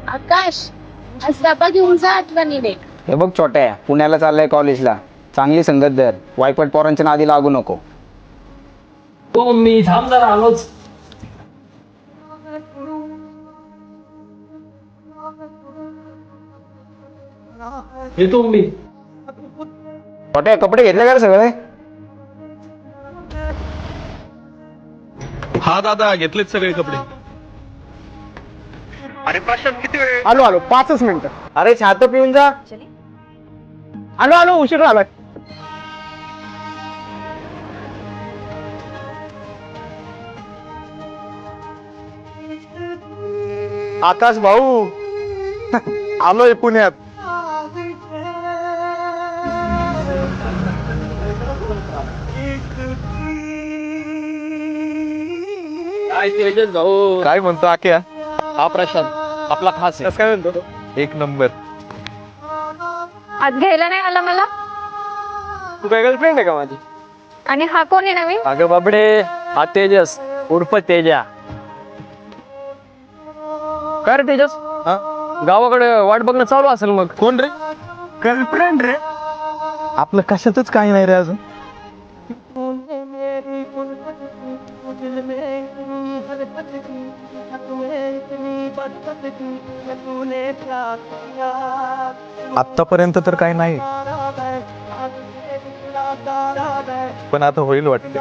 आकाश आज डबा घेऊन जा आठवणीने. हे बघ छोट्या, पुण्याला चाललंय कॉलेजला. चांगली संगत धर, वायपट पोरांच्या नादी लागू नको. हो मी थांब जरा आलोच. येतो मी. छोट्या, कपडे घेतले का रे सगळे? हा दादा, घेतलेत सगळे कपडे. अरे प्रशांत किती वेळ? आलो आलो 5च मिनिटं. अरे छात पिऊन जा. आलो आलो उशीर आलाय. आकाश भाऊ आलोय पुण्यात. काय तेजस भाऊ. काय म्हणतो आक्या? हा प्रशांत आपला खास आहे. कसं काय म्हणतो? एक नंबर. आज घ्यायला नाही आला मला. तू काय गर्लफ्रेंड आहे का माझी? आणि हा कोण आहे नवीन? अगं बाबडे, हा तेजस उर्फ तेजा. काय रे तेजस, गावाकडे वाट बघणं चालू असेल मग. कोण रे? गर्लफ्रेंड रे. आपलं कशातच काही नाही रे अजून. आतापर्यंत तर काही नाही, पण आता होईल वाटते.